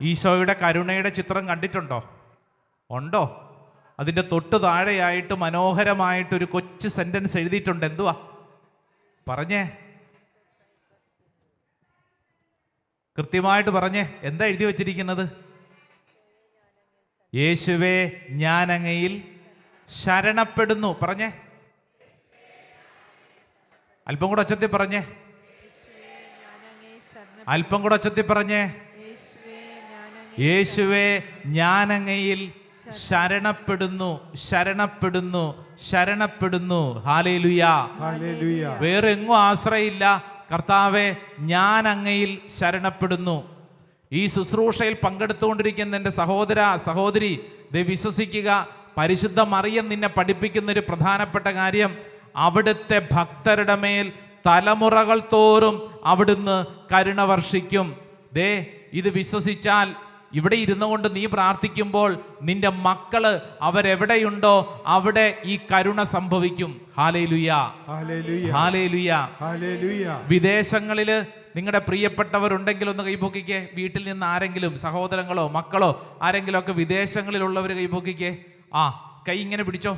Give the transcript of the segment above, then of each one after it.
ഈശോയുടെ കരുണയുടെ ചിത്രം കണ്ടിട്ടുണ്ടോ? ഉണ്ടോ? അതിൻ്റെ തൊട്ട് താഴെയായിട്ട് മനോഹരമായിട്ടൊരു കൊച്ചു സെന്റൻസ് എഴുതിയിട്ടുണ്ട്. എന്തുവാ പറഞ്ഞേ? കൃത്യമായിട്ട് പറഞ്ഞേ, എന്താ എഴുതി വച്ചിരിക്കുന്നത്? യേശുവേ ഞാൻ അങ്ങയിൽ ശരണപ്പെടുന്നു. പറഞ്ഞേ, അല്പം കൂടെ ഒച്ചത്തിൽ പറഞ്ഞേ, അല്പം കൂടെ ഒച്ചത്തിൽ പറഞ്ഞേ. യേശുവേ ഞാൻ അങ്ങയിൽ ശരണപ്പെടുന്നു, ശരണപ്പെടുന്നു, ശരണപ്പെടുന്നു. Hallelujah, hallelujah. വേറെ എങ്ങും ആശ്രയമില്ല. കർത്താവേ ഞാൻ അങ്ങയിൽ ശരണപ്പെടുന്നു. ഈ ശുശ്രൂഷയിൽ പങ്കെടുത്തുകൊണ്ടിരിക്കുന്ന എൻ്റെ സഹോദര സഹോദരി, വിശ്വസിക്കുക, പരിശുദ്ധ മറിയം നിന്നെ പഠിപ്പിക്കുന്ന ഒരു പ്രധാനപ്പെട്ട കാര്യം, അവിടുത്തെ ഭക്തരുടെ മേൽ തലമുറകൾ തോറും അവിടുന്ന് കരുണ വർഷിക്കും. ഇത് വിശ്വസിച്ചാൽ ഇവിടെ ഇരുന്നു കൊണ്ട് നീ പ്രാർത്ഥിക്കുമ്പോൾ നിന്റെ മക്കള് അവരെവിടെയുണ്ടോ അവിടെ ഈ കരുണ സംഭവിക്കും. Hallelujah, hallelujah, hallelujah. വിദേശങ്ങളില് നിങ്ങളുടെ പ്രിയപ്പെട്ടവരുണ്ടെങ്കിൽ ഒന്ന് കൈപൊക്കിക്കേ. വീട്ടിൽ നിന്ന് ആരെങ്കിലും, സഹോദരങ്ങളോ മക്കളോ ആരെങ്കിലും ഒക്കെ വിദേശങ്ങളിലുള്ളവർ കൈപൊക്കിക്കേ. കൈ ഇങ്ങനെ പിടിച്ചോ.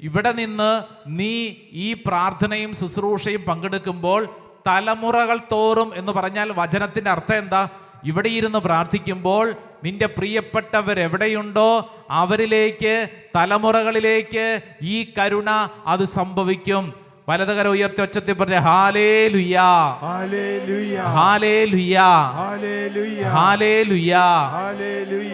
ഇവിടെ നിന്ന് നീ ഈ പ്രാർത്ഥനയും ശുശ്രൂഷയും പങ്കെടുക്കുമ്പോൾ തലമുറകൾ തോറും എന്ന് പറഞ്ഞാൽ വചനത്തിന്റെ അർത്ഥം എന്താ? ഇവിടെ ഇരുന്ന് പ്രാർത്ഥിക്കുമ്പോൾ നിന്റെ പ്രിയപ്പെട്ടവരെവിടെയുണ്ടോ അവരിലേക്ക്, തലമുറകളിലേക്ക് ഈ കരുണ അത് സംഭവിക്കും. വലതുകര ഉയർത്തി ഒച്ചത്തിൽ പറഞ്ഞ hallelujah, hallelujah, hallelujah, hallelujah, hallelujah.